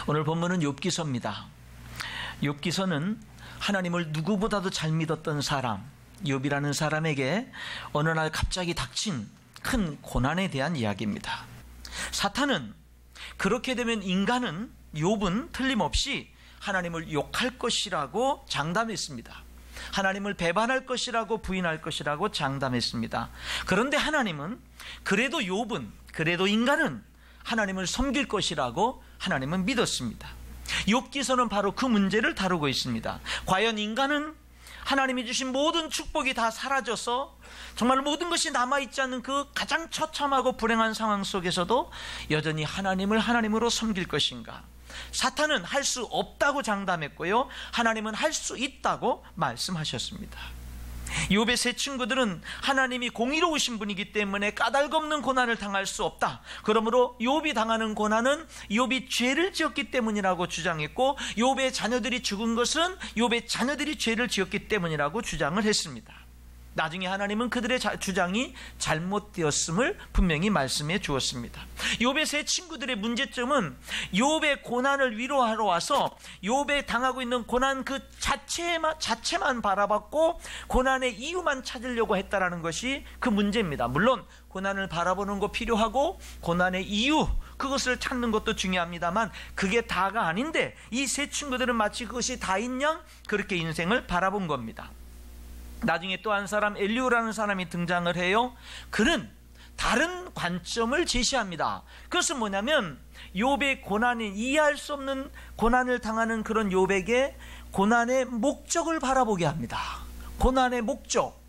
오늘 본문은 욥기서입니다. 욥기서는 하나님을 누구보다도 잘 믿었던 사람, 욥이라는 사람에게 어느 날 갑자기 닥친 큰 고난에 대한 이야기입니다. 사탄은 그렇게 되면 인간은, 욥은 틀림없이 하나님을 욕할 것이라고 장담했습니다. 하나님을 배반할 것이라고, 부인할 것이라고 장담했습니다. 그런데 하나님은, 그래도 욥은, 그래도 인간은 하나님을 섬길 것이라고 하나님은 믿었습니다. 욥기서는 바로 그 문제를 다루고 있습니다. 과연 인간은 하나님이 주신 모든 축복이 다 사라져서 정말 모든 것이 남아있지 않는 그 가장 처참하고 불행한 상황 속에서도 여전히 하나님을 하나님으로 섬길 것인가? 사탄은 할 수 없다고 장담했고요, 하나님은 할 수 있다고 말씀하셨습니다. 욥의 세 친구들은 하나님이 공의로우신 분이기 때문에 까닭없는 고난을 당할 수 없다, 그러므로 욥이 당하는 고난은 욥이 죄를 지었기 때문이라고 주장했고, 욥의 자녀들이 죽은 것은 욥의 자녀들이 죄를 지었기 때문이라고 주장을 했습니다. 나중에 하나님은 그들의 주장이 잘못되었음을 분명히 말씀해 주었습니다. 욥의 세 친구들의 문제점은 욥의 고난을 위로하러 와서 욥의 당하고 있는 고난 그 자체만 바라봤고 고난의 이유만 찾으려고 했다라는 것이 그 문제입니다. 물론 고난을 바라보는 거 필요하고 고난의 이유, 그것을 찾는 것도 중요합니다만 그게 다가 아닌데, 이 세 친구들은 마치 그것이 다인 양 그렇게 인생을 바라본 겁니다. 나중에 또 한 사람, 엘리후라는 사람이 등장을 해요. 그는 다른 관점을 제시합니다. 그것은 뭐냐면 욥의 고난이, 이해할 수 없는 고난을 당하는 그런 욥에게 고난의 목적을 바라보게 합니다. 고난의 목적,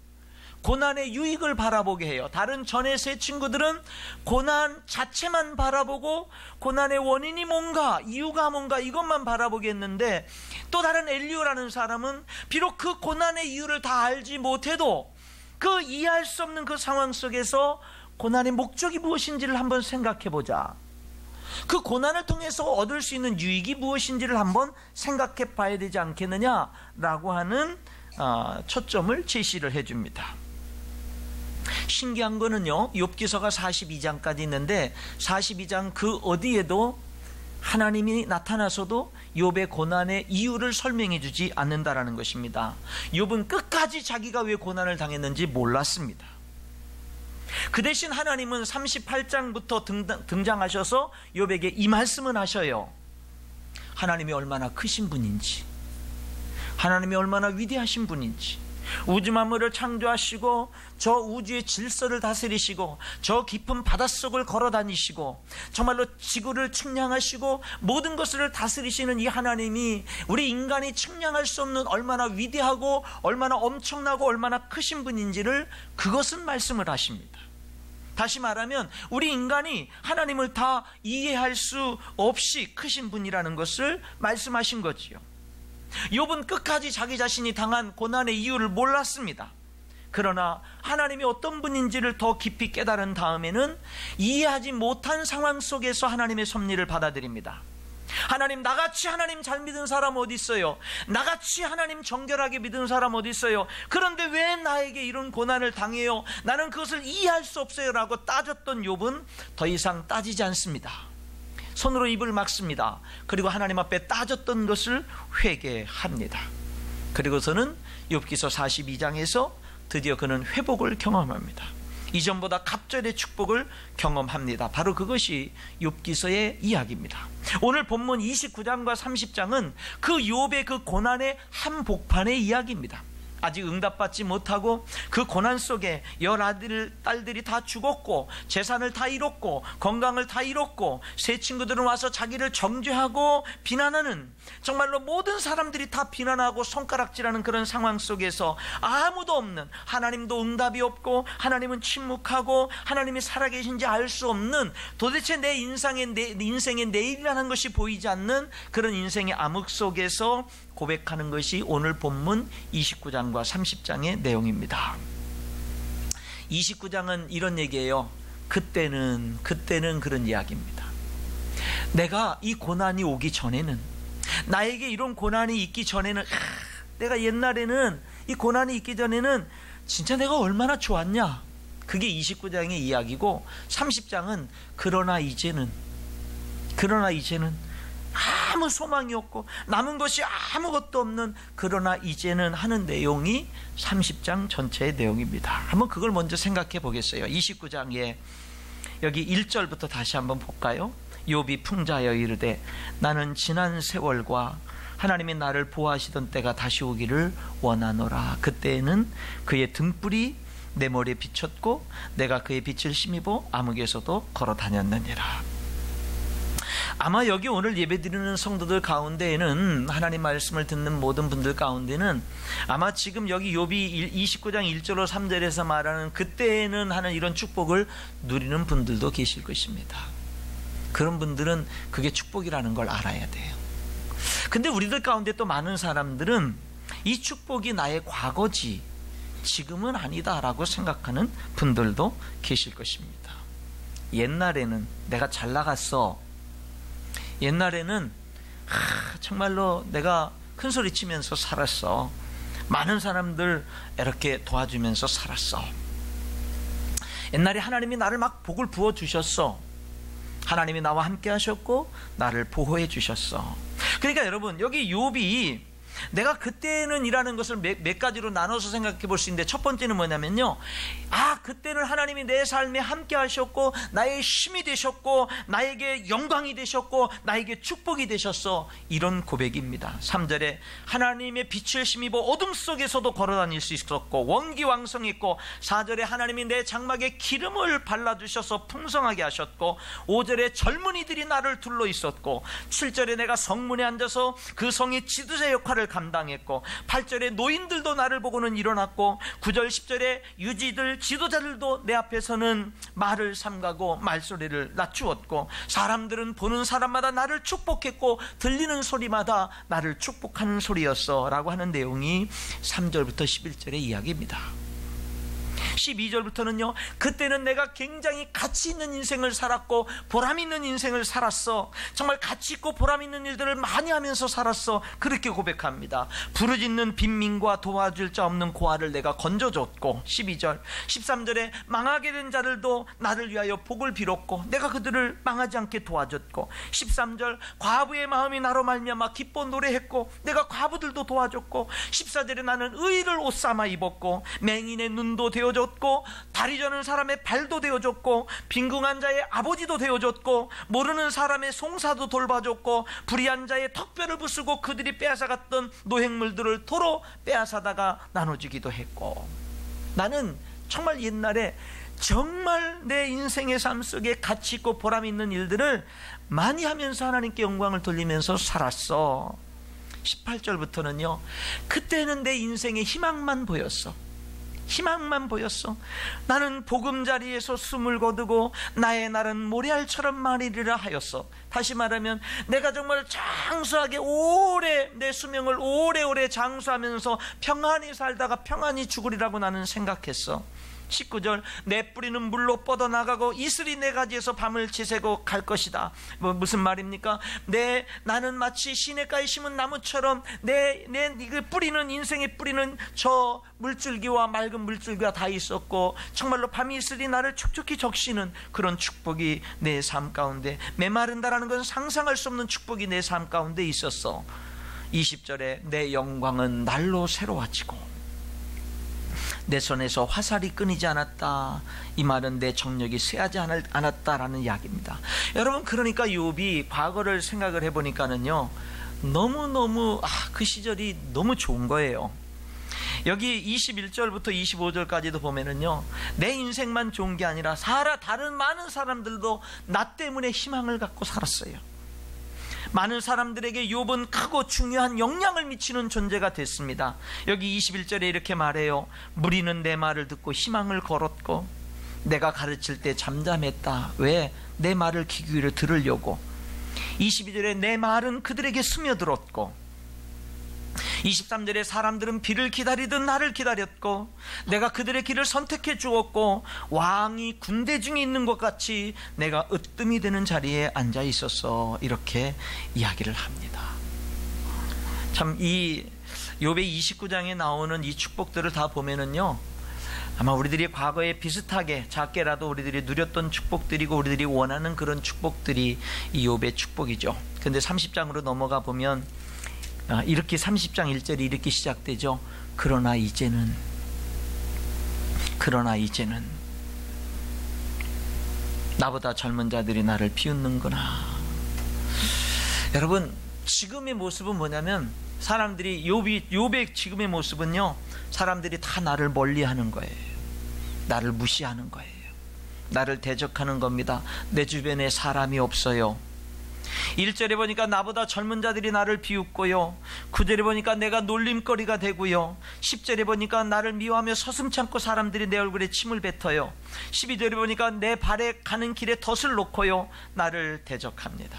고난의 유익을 바라보게 해요. 다른 전의 세 친구들은 고난 자체만 바라보고 고난의 원인이 뭔가, 이유가 뭔가 이것만 바라보게 했는데, 또 다른 엘리후라는 사람은 비록 그 고난의 이유를 다 알지 못해도 그 이해할 수 없는 그 상황 속에서 고난의 목적이 무엇인지를 한번 생각해 보자, 그 고난을 통해서 얻을 수 있는 유익이 무엇인지를 한번 생각해 봐야 되지 않겠느냐라고 하는 초점을 제시를 해줍니다. 신기한 거는요, 욥기서가 42장까지 있는데 42장 그 어디에도 하나님이 나타나서도 욥의 고난의 이유를 설명해 주지 않는다라는 것입니다. 욥은 끝까지 자기가 왜 고난을 당했는지 몰랐습니다. 그 대신 하나님은 38장부터 등장하셔서 욥에게 이 말씀을 하셔요. 하나님이 얼마나 크신 분인지, 하나님이 얼마나 위대하신 분인지, 우주 만물을 창조하시고 저 우주의 질서를 다스리시고 저 깊은 바닷속을 걸어다니시고 정말로 지구를 측량하시고 모든 것을 다스리시는 이 하나님이 우리 인간이 측량할 수 없는 얼마나 위대하고 얼마나 엄청나고 얼마나 크신 분인지를, 그것은 말씀을 하십니다. 다시 말하면 우리 인간이 하나님을 다 이해할 수 없이 크신 분이라는 것을 말씀하신 거지요. 욥은 끝까지 자기 자신이 당한 고난의 이유를 몰랐습니다. 그러나 하나님이 어떤 분인지를 더 깊이 깨달은 다음에는 이해하지 못한 상황 속에서 하나님의 섭리를 받아들입니다. 하나님, 나같이 하나님 잘 믿은 사람 어디 있어요? 나같이 하나님 정결하게 믿은 사람 어디 있어요? 그런데 왜 나에게 이런 고난을 당해요? 나는 그것을 이해할 수 없어요 라고 따졌던 욥은 더 이상 따지지 않습니다. 손으로 입을 막습니다. 그리고 하나님 앞에 따졌던 것을 회개합니다. 그리고서는 욥기서 42장에서 드디어 그는 회복을 경험합니다. 이전보다 갑절의 축복을 경험합니다. 바로 그것이 욥기서의 이야기입니다. 오늘 본문 29장과 30장은 그 욥의 그 고난의 한복판의 이야기입니다. 아직 응답받지 못하고 그 고난 속에 10 딸들이 다 죽었고 재산을 다 잃었고 건강을 다 잃었고 세 친구들은 와서 자기를 정죄하고 비난하는, 정말로 모든 사람들이 다 비난하고 손가락질하는 그런 상황 속에서 아무도 없는, 하나님도 응답이 없고 하나님은 침묵하고 하나님이 살아계신지 알 수 없는, 도대체 내 인생의 내일이라는 것이 보이지 않는 그런 인생의 암흑 속에서 고백하는 것이 오늘 본문 29장과 30장의 내용입니다. 29장은 이런 얘기예요. 그때는 그런 이야기입니다. 내가 이 고난이 오기 전에는, 나에게 이런 고난이 있기 전에는, 내가 옛날에는 이 고난이 있기 전에는 진짜 내가 얼마나 좋았냐, 그게 29장의 이야기고, 30장은 그러나 이제는 아무 소망이 없고 남은 것이 아무것도 없는, 그러나 이제는 하는 내용이 30장 전체의 내용입니다. 한번 그걸 먼저 생각해 보겠어요. 29장에 여기 1절부터 다시 한번 볼까요? 욥이 풍자하여 이르되 나는 지난 세월과 하나님이 나를 보호하시던 때가 다시 오기를 원하노라. 그때에는 그의 등불이 내 머리에 비쳤고 내가 그의 빛을 힘입어 암흑에서도 걸어 다녔느니라. 아마 여기 오늘 예배드리는 성도들 가운데에는, 하나님 말씀을 듣는 모든 분들 가운데는 아마 지금 여기 욥이 29장 1절로 3절에서 말하는 그때에는 하는 이런 축복을 누리는 분들도 계실 것입니다. 그런 분들은 그게 축복이라는 걸 알아야 돼요. 근데 우리들 가운데 또 많은 사람들은 이 축복이 나의 과거지 지금은 아니다라고 생각하는 분들도 계실 것입니다. 옛날에는 내가 잘 나갔어, 옛날에는 정말로 내가 큰 소리 치면서 살았어, 많은 사람들 이렇게 도와주면서 살았어, 옛날에 하나님이 나를 막 복을 부어주셨어, 하나님이 나와 함께 하셨고 나를 보호해 주셨어. 그러니까 여러분, 여기 욥이 내가 그때는 이라는 것을 몇 가지로 나눠서 생각해 볼 수 있는데, 첫 번째는 뭐냐면요, 그때는 하나님이 내 삶에 함께 하셨고 나의 힘이 되셨고 나에게 영광이 되셨고 나에게 축복이 되셨어, 이런 고백입니다. 3절에 하나님의 빛을 힘입어 어둠 속에서도 걸어다닐 수 있었고 원기왕성했고, 4절에 하나님이 내 장막에 기름을 발라주셔서 풍성하게 하셨고, 5절에 젊은이들이 나를 둘러 있었고, 7절에 내가 성문에 앉아서 그 성의 지도자 역할을 감당했고, 8절에 노인들도 나를 보고는 일어났고, 9절 10절에 유지들 지도자들도 내 앞에서는 말을 삼가고 말소리를 낮추었고, 사람들은 보는 사람마다 나를 축복했고 들리는 소리마다 나를 축복하는 소리였어 라고 하는 내용이 3절부터 11절의 이야기입니다. 12절부터는요, 그때는 내가 굉장히 가치 있는 인생을 살았고 보람 있는 인생을 살았어, 정말 가치 있고 보람 있는 일들을 많이 하면서 살았어, 그렇게 고백합니다. 부르짖는 빈민과 도와줄 자 없는 고아를 내가 건져줬고, 12절 13절에 망하게 된 자들도 나를 위하여 복을 빌었고 내가 그들을 망하지 않게 도와줬고, 13절 과부의 마음이 나로 말미암아 기뻐 노래했고 내가 과부들도 도와줬고, 14절에 나는 의를 옷 삼아 입었고 맹인의 눈도 되어줬고 다리 저는 사람의 발도 되어줬고 빈궁한 자의 아버지도 되어줬고 모르는 사람의 송사도 돌봐줬고 불의한 자의 턱뼈를 부수고 그들이 빼앗아갔던 노획물들을 도로 빼앗아다가 나눠주기도 했고, 나는 정말 옛날에 정말 내 인생의 삶 속에 가치 있고 보람 있는 일들을 많이 하면서 하나님께 영광을 돌리면서 살았어. 18절부터는요, 그때는 내 인생에 희망만 보였어. 희망만 보였어. 나는 보금자리에서 숨을 거두고 나의 날은 모래알처럼 마르리라 하였어. 다시 말하면 내가 정말 장수하게 오래 내 수명을 오래오래 장수하면서 평안히 살다가 평안히 죽으리라고 나는 생각했어. 19절 내 뿌리는 물로 뻗어나가고 이슬이 내 가지에서 밤을 지새고 갈 것이다. 무슨 말입니까? 나는 마치 시냇가에 심은 나무처럼 내 뿌리는, 인생의 뿌리는 저 물줄기와 맑은 물줄기가 다 있었고 정말로 밤 이슬이 나를 촉촉히 적시는 그런 축복이 내 삶 가운데, 메마른다라는 것은 상상할 수 없는 축복이 내 삶 가운데 있었어. 20절에 내 영광은 날로 새로워지고 내 손에서 화살이 끊이지 않았다. 이 말은 내 정력이 쇠하지 않았다라는 이야기입니다. 여러분, 그러니까 욥이 과거를 생각을 해보니까는요, 너무너무 그 시절이 너무 좋은 거예요. 여기 21절부터 25절까지도 보면은요, 내 인생만 좋은 게 아니라 다른 많은 사람들도 나 때문에 희망을 갖고 살았어요. 많은 사람들에게 욥은 크고 중요한 영향을 미치는 존재가 됐습니다. 여기 21절에 이렇게 말해요. 무리는 내 말을 듣고 희망을 걸었고 내가 가르칠 때 잠잠했다. 왜? 내 말을 귀 기울여 들으려고. 22절에 내 말은 그들에게 스며들었고, 23절에 사람들은 비를 기다리듯 나를 기다렸고 내가 그들의 길을 선택해 주었고 왕이 군대 중에 있는 것 같이 내가 으뜸이 되는 자리에 앉아 있었어. 이렇게 이야기를 합니다. 참 이 욥의 29장에 나오는 이 축복들을 다 보면은요, 아마 우리들이 과거에 비슷하게 작게라도 우리들이 누렸던 축복들이고 우리들이 원하는 그런 축복들이 이 욥의 축복이죠. 근데 30장으로 넘어가 보면 이렇게 30장 1절이 이렇게 시작되죠. 그러나 이제는 나보다 젊은 자들이 나를 비웃는구나. 여러분, 지금의 모습은 뭐냐면 사람들이 욥의 지금의 모습은요, 사람들이 다 나를 멀리하는 거예요. 나를 무시하는 거예요. 나를 대적하는 겁니다. 내 주변에 사람이 없어요. 1절에 보니까 나보다 젊은 자들이 나를 비웃고요, 9절에 보니까 내가 놀림거리가 되고요, 10절에 보니까 나를 미워하며 서슴지 않고 사람들이 내 얼굴에 침을 뱉어요, 12절에 보니까 내 발에 가는 길에 덫을 놓고요 나를 대적합니다.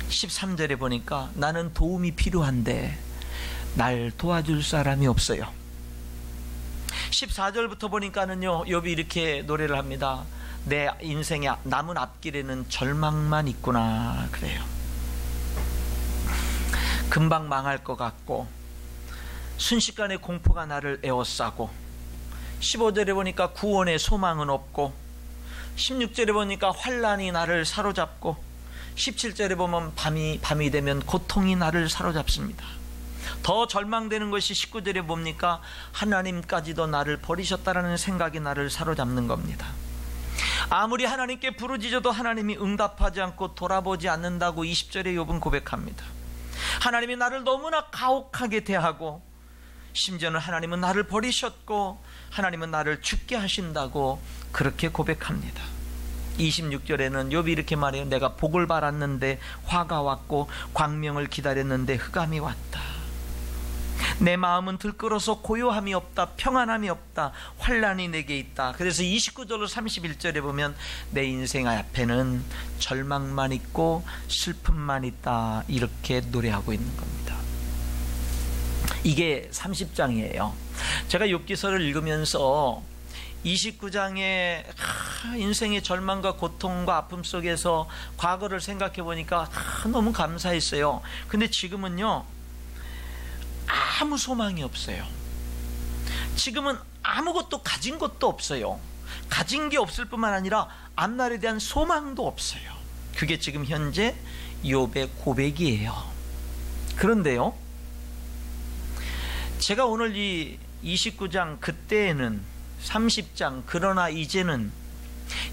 13절에 보니까 나는 도움이 필요한데 날 도와줄 사람이 없어요. 14절부터 보니까는요, 욥이 이렇게 노래를 합니다. 내 인생의 남은 앞길에는 절망만 있구나. 그래요. 금방 망할 것 같고 순식간에 공포가 나를 에워싸고, 15절에 보니까 구원의 소망은 없고, 16절에 보니까 환난이 나를 사로잡고, 17절에 보면 밤이 되면 고통이 나를 사로잡습니다. 더 절망되는 것이 19절에 뭡니까? 하나님까지도 나를 버리셨다라는 생각이 나를 사로잡는 겁니다. 아무리 하나님께 부르짖어도 하나님이 응답하지 않고 돌아보지 않는다고 20절에 욥은 고백합니다. 하나님이 나를 너무나 가혹하게 대하고, 심지어는 하나님은 나를 버리셨고 하나님은 나를 죽게 하신다고 그렇게 고백합니다. 26절에는 욥이 이렇게 말해요. 내가 복을 바랐는데 화가 왔고 광명을 기다렸는데 흑암이 왔다. 내 마음은 들끓어서 고요함이 없다. 평안함이 없다. 환난이 내게 있다. 그래서 29절로 31절에 보면 내 인생 앞에는 절망만 있고 슬픔만 있다. 이렇게 노래하고 있는 겁니다. 이게 30장이에요. 제가 욥기서를 읽으면서 29장의 인생의 절망과 고통과 아픔 속에서 과거를 생각해 보니까 너무 감사했어요. 근데 지금은요, 아무 소망이 없어요. 지금은 아무것도 가진 것도 없어요. 가진 게 없을 뿐만 아니라 앞날에 대한 소망도 없어요. 그게 지금 현재 욥의 고백이에요. 그런데요, 제가 오늘 이 29장 그때에는 30장 그러나 이제는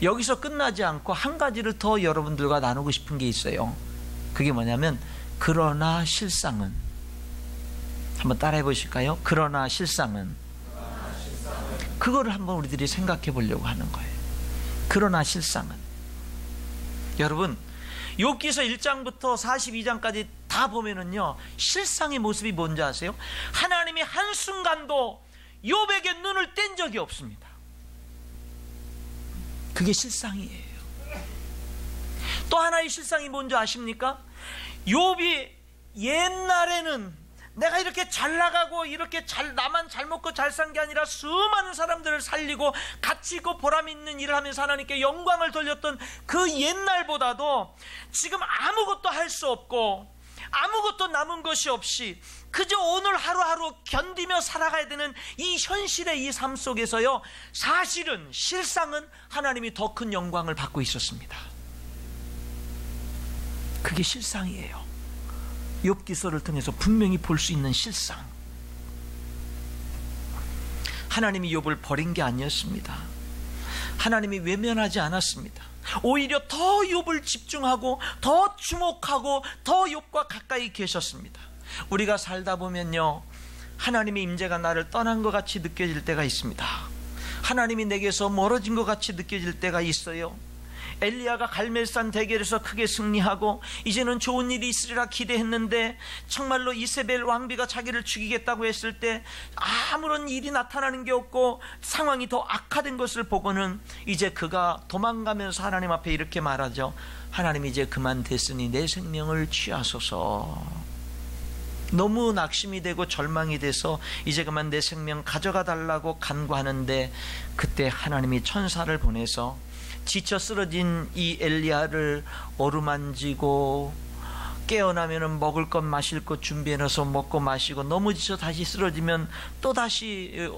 여기서 끝나지 않고 한 가지를 더 여러분들과 나누고 싶은 게 있어요. 그게 뭐냐면 그러나 실상은, 한번 따라해 보실까요? 그러나 실상은. 그거를 한번 우리들이 생각해 보려고 하는 거예요. 그러나 실상은. 여러분, 욥기서 1장부터 42장까지 다 보면은요, 실상의 모습이 뭔지 아세요? 하나님이 한순간도 욥에게 눈을 뗀 적이 없습니다. 그게 실상이에요. 또 하나의 실상이 뭔지 아십니까? 욥이 옛날에는 내가 이렇게 잘 나가고 이렇게 나만 잘 먹고 잘 산 게 아니라 수많은 사람들을 살리고 가치 있고 보람 있는 일을 하면서 하나님께 영광을 돌렸던 그 옛날보다도 지금 아무것도 할 수 없고 아무것도 남은 것이 없이 그저 오늘 하루하루 견디며 살아가야 되는 이 현실의 이 삶 속에서요, 사실은 실상은 하나님이 더 큰 영광을 받고 있었습니다. 그게 실상이에요. 욥기서를 통해서 분명히 볼 수 있는 실상. 하나님이 욥을 버린 게 아니었습니다. 하나님이 외면하지 않았습니다. 오히려 더 욥을 집중하고 더 주목하고 더 욥과 가까이 계셨습니다. 우리가 살다 보면요, 하나님의 임재가 나를 떠난 것 같이 느껴질 때가 있습니다. 하나님이 내게서 멀어진 것 같이 느껴질 때가 있어요. 엘리야가 갈멜산 대결에서 크게 승리하고 이제는 좋은 일이 있으리라 기대했는데 정말로 이세벨 왕비가 자기를 죽이겠다고 했을 때 아무런 일이 나타나는 게 없고 상황이 더 악화된 것을 보고는 이제 그가 도망가면서 하나님 앞에 이렇게 말하죠. 하나님, 이제 그만 됐으니 내 생명을 취하소서. 너무 낙심이 되고 절망이 돼서 이제 그만 내 생명 가져가 달라고 간구하는데, 그때 하나님이 천사를 보내서 지쳐 쓰러진 이 엘리야를 어루만지고 깨어나면은 먹을 것 마실 것 준비해놔서 먹고 마시고, 넘어지서 다시 쓰러지면 또 다시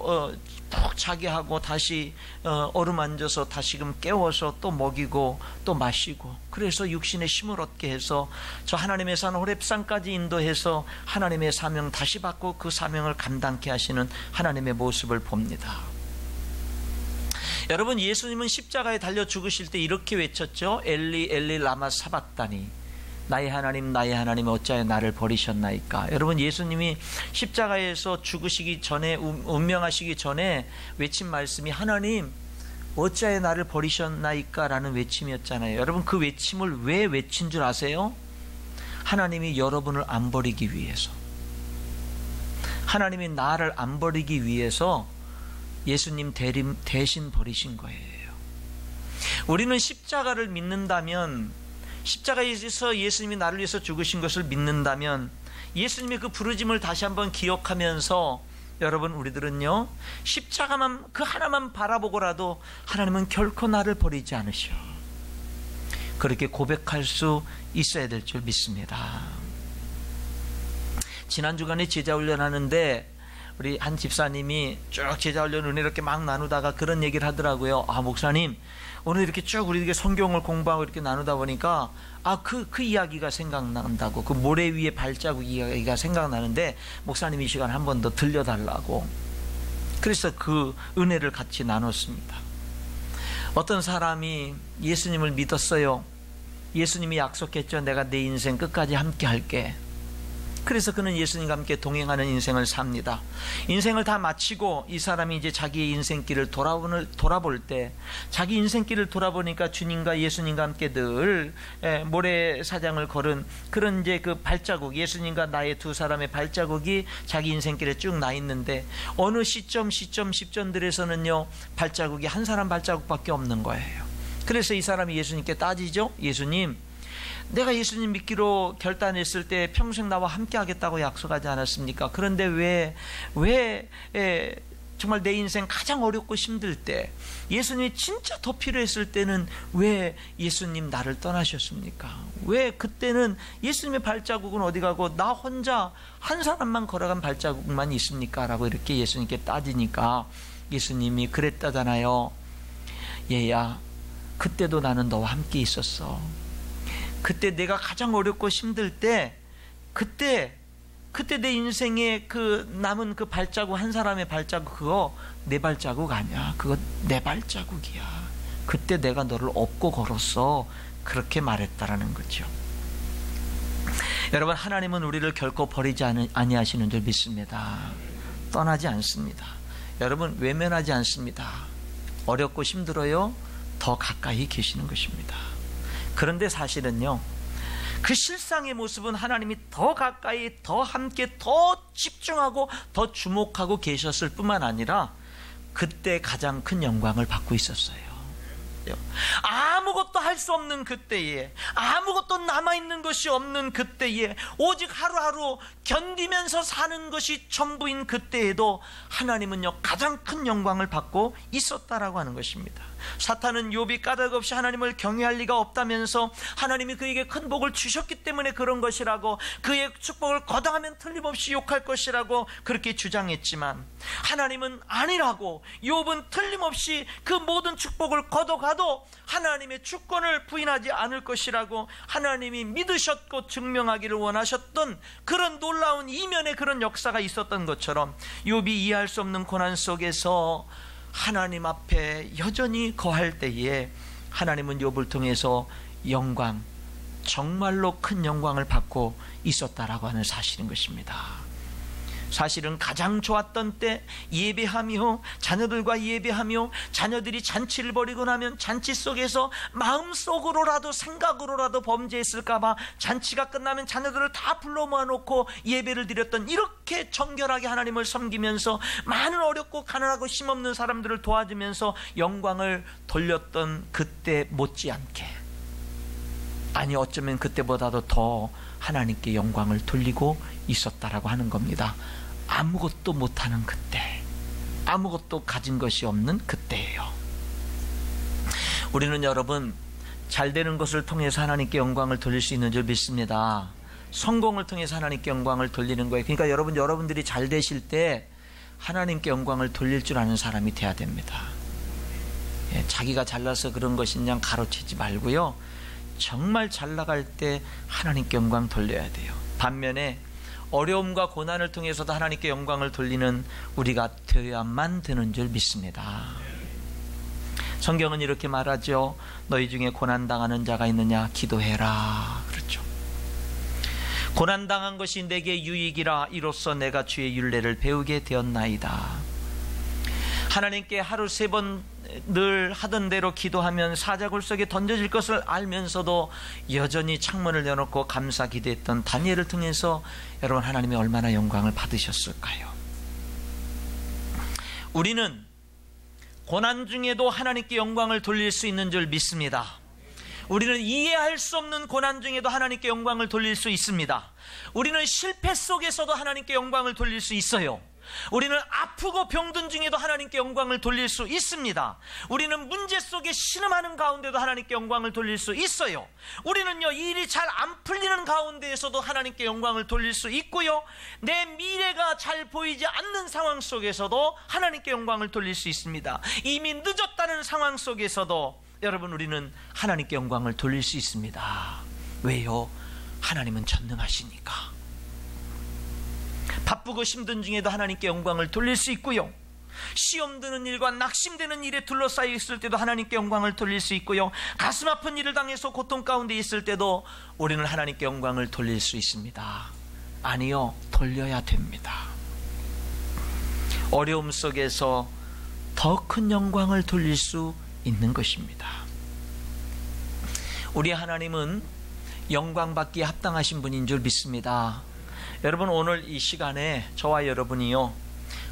푹 자게 하고, 다시 어루만져서 다시금 깨워서 또 먹이고 또 마시고, 그래서 육신의 힘을 얻게 해서 저 하나님의 산 호렙산까지 인도해서 하나님의 사명 다시 받고 그 사명을 감당케 하시는 하나님의 모습을 봅니다. 여러분, 예수님은 십자가에 달려 죽으실 때 이렇게 외쳤죠. 엘리 엘리 라마 사박다니, 나의 하나님 어찌하여 나를 버리셨나이까. 여러분, 예수님이 십자가에서 죽으시기 전에, 운명하시기 전에 외친 말씀이 하나님 어찌하여 나를 버리셨나이까 라는 외침이었잖아요. 여러분, 그 외침을 왜 외친 줄 아세요? 하나님이 여러분을 안 버리기 위해서, 하나님이 나를 안 버리기 위해서 예수님 대신 버리신 거예요. 우리는 십자가를 믿는다면, 십자가에서 예수님이 나를 위해서 죽으신 것을 믿는다면, 예수님의 그 부르심을 다시 한번 기억하면서, 여러분, 우리들은요, 십자가만, 그 하나만 바라보고라도 하나님은 결코 나를 버리지 않으셔, 그렇게 고백할 수 있어야 될 줄 믿습니다. 지난 주간에 제자훈련하는데 우리 한 집사님이 쭉 제자훈련 은혜롭게 막 나누다가 그런 얘기를 하더라고요. 아, 목사님, 오늘 이렇게 쭉 우리 성경을 공부하고 이렇게 나누다 보니까 그 이야기가 생각난다고, 그 모래 위에 발자국 이야기가 생각나는데 목사님 이 시간 한 번 더 들려달라고. 그래서 그 은혜를 같이 나눴습니다. 어떤 사람이 예수님을 믿었어요. 예수님이 약속했죠. 내가 내 인생 끝까지 함께 할게. 그래서 그는 예수님과 함께 동행하는 인생을 삽니다. 인생을 다 마치고 이 사람이 이제 자기의 인생길을 돌아볼 때, 자기 인생길을 돌아보니까 주님과 예수님과 함께 늘 모래사장을 걸은 그런 이제 그 발자국, 예수님과 나의 두 사람의 발자국이 자기 인생길에 쭉 나 있는데, 어느 시점들에서는요, 발자국이 한 사람 발자국밖에 없는 거예요. 그래서 이 사람이 예수님께 따지죠. 예수님, 내가 예수님 믿기로 결단했을 때 평생 나와 함께 하겠다고 약속하지 않았습니까? 그런데 왜 정말 내 인생 가장 어렵고 힘들 때, 예수님이 진짜 더 필요했을 때는 왜 예수님 나를 떠나셨습니까? 왜 그때는 예수님의 발자국은 어디 가고 나 혼자 한 사람만 걸어간 발자국만 있습니까? 라고 이렇게 예수님께 따지니까 예수님이 그랬다잖아요. 얘야, 그때도 나는 너와 함께 있었어. 그때 내가 가장 어렵고 힘들 때, 그때 내 인생에 그 남은 그 발자국, 한 사람의 발자국, 그거 내 발자국 아니야. 그거 내 발자국이야. 그때 내가 너를 업고 걸었어. 그렇게 말했다라는 거죠. 여러분, 하나님은 우리를 결코 버리지 아니하시는 줄 믿습니다. 떠나지 않습니다. 여러분, 외면하지 않습니다. 어렵고 힘들어요? 더 가까이 계시는 것입니다. 그런데 사실은요, 그 실상의 모습은 하나님이 더 가까이, 더 함께, 더 집중하고 더 주목하고 계셨을 뿐만 아니라 그때 가장 큰 영광을 받고 있었어요. 아무것도 할 수 없는 그때에, 아무것도 남아있는 것이 없는 그때에, 오직 하루하루 견디면서 사는 것이 전부인 그때에도 하나님은요, 가장 큰 영광을 받고 있었다라고 하는 것입니다. 사탄은 욥이 까닭없이 하나님을 경외할 리가 없다면서 하나님이 그에게 큰 복을 주셨기 때문에 그런 것이라고, 그의 축복을 거둬하면 틀림없이 욕할 것이라고 그렇게 주장했지만, 하나님은 아니라고, 욥은 틀림없이 그 모든 축복을 거둬가도 하나님의 주권을 부인하지 않을 것이라고 하나님이 믿으셨고 증명하기를 원하셨던 그런 놀라운 이면의 그런 역사가 있었던 것처럼, 욥이 이해할 수 없는 고난 속에서 하나님 앞에 여전히 거할 때에 하나님은 욥을 통해서 영광, 정말로 큰 영광을 받고 있었다라고 하는 사실인 것입니다. 사실은 가장 좋았던 때 예배하며, 자녀들과 예배하며, 자녀들이 잔치를 벌이고 나면 잔치 속에서 마음속으로라도 생각으로라도 범죄했을까봐 잔치가 끝나면 자녀들을 다 불러 모아놓고 예배를 드렸던, 이렇게 정결하게 하나님을 섬기면서 많은 어렵고 가난하고 힘없는 사람들을 도와주면서 영광을 돌렸던 그때 못지않게, 아니 어쩌면 그때보다도 더 하나님께 영광을 돌리고 있었다라고 하는 겁니다. 아무것도 못하는 그때, 아무것도 가진 것이 없는 그때예요. 우리는 여러분, 잘 되는 것을 통해서 하나님께 영광을 돌릴 수 있는 줄 믿습니다. 성공을 통해서 하나님께 영광을 돌리는 거예요. 그러니까 여러분들이 잘 되실 때 하나님께 영광을 돌릴 줄 아는 사람이 돼야 됩니다. 자기가 잘나서 그런 것이냐 가로채지 말고요, 정말 잘 나갈 때 하나님께 영광 돌려야 돼요. 반면에 어려움과 고난을 통해서도 하나님께 영광을 돌리는 우리가 되어야만 되는 줄 믿습니다. 성경은 이렇게 말하죠. 너희 중에 고난당하는 자가 있느냐 기도해라. 그렇죠. 고난당한 것이 내게 유익이라 이로써 내가 주의 율례를 배우게 되었나이다. 하나님께 하루 3번 늘 하던 대로 기도하면 사자굴 속에 던져질 것을 알면서도 여전히 창문을 열어놓고 감사 기도했던 다니엘을 통해서 여러분, 하나님이 얼마나 영광을 받으셨을까요? 우리는 고난 중에도 하나님께 영광을 돌릴 수 있는 줄 믿습니다. 우리는 이해할 수 없는 고난 중에도 하나님께 영광을 돌릴 수 있습니다. 우리는 실패 속에서도 하나님께 영광을 돌릴 수 있어요. 우리는 아프고 병든 중에도 하나님께 영광을 돌릴 수 있습니다. 우리는 문제 속에 신음하는 가운데도 하나님께 영광을 돌릴 수 있어요. 우리는요, 일이 잘 안 풀리는 가운데에서도 하나님께 영광을 돌릴 수 있고요, 내 미래가 잘 보이지 않는 상황 속에서도 하나님께 영광을 돌릴 수 있습니다. 이미 늦었다는 상황 속에서도 여러분, 우리는 하나님께 영광을 돌릴 수 있습니다. 왜요? 하나님은 전능하시니까. 바쁘고 힘든 중에도 하나님께 영광을 돌릴 수 있고요, 시험 드는 일과 낙심되는 일에 둘러싸여 있을 때도 하나님께 영광을 돌릴 수 있고요, 가슴 아픈 일을 당해서 고통 가운데 있을 때도 우리는 하나님께 영광을 돌릴 수 있습니다. 아니요, 돌려야 됩니다. 어려움 속에서 더 큰 영광을 돌릴 수 있는 것입니다. 우리 하나님은 영광받기에 합당하신 분인 줄 믿습니다. 여러분, 오늘 이 시간에 저와 여러분이요,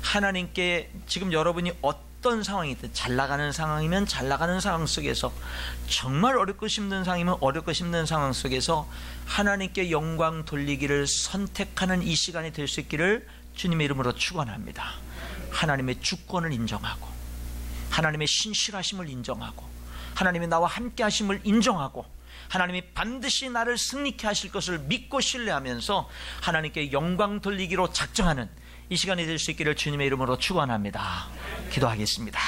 하나님께 지금 여러분이 어떤 상황이든, 잘 나가는 상황이면 잘 나가는 상황 속에서, 정말 어렵고 힘든 상황이면 어렵고 힘든 상황 속에서 하나님께 영광 돌리기를 선택하는 이 시간이 될 수 있기를 주님의 이름으로 축원합니다. 하나님의 주권을 인정하고, 하나님의 신실하심을 인정하고, 하나님이 나와 함께 하심을 인정하고, 하나님이 반드시 나를 승리케 하실 것을 믿고 신뢰하면서 하나님께 영광 돌리기로 작정하는 이 시간이 될 수 있기를 주님의 이름으로 축원합니다. 기도하겠습니다.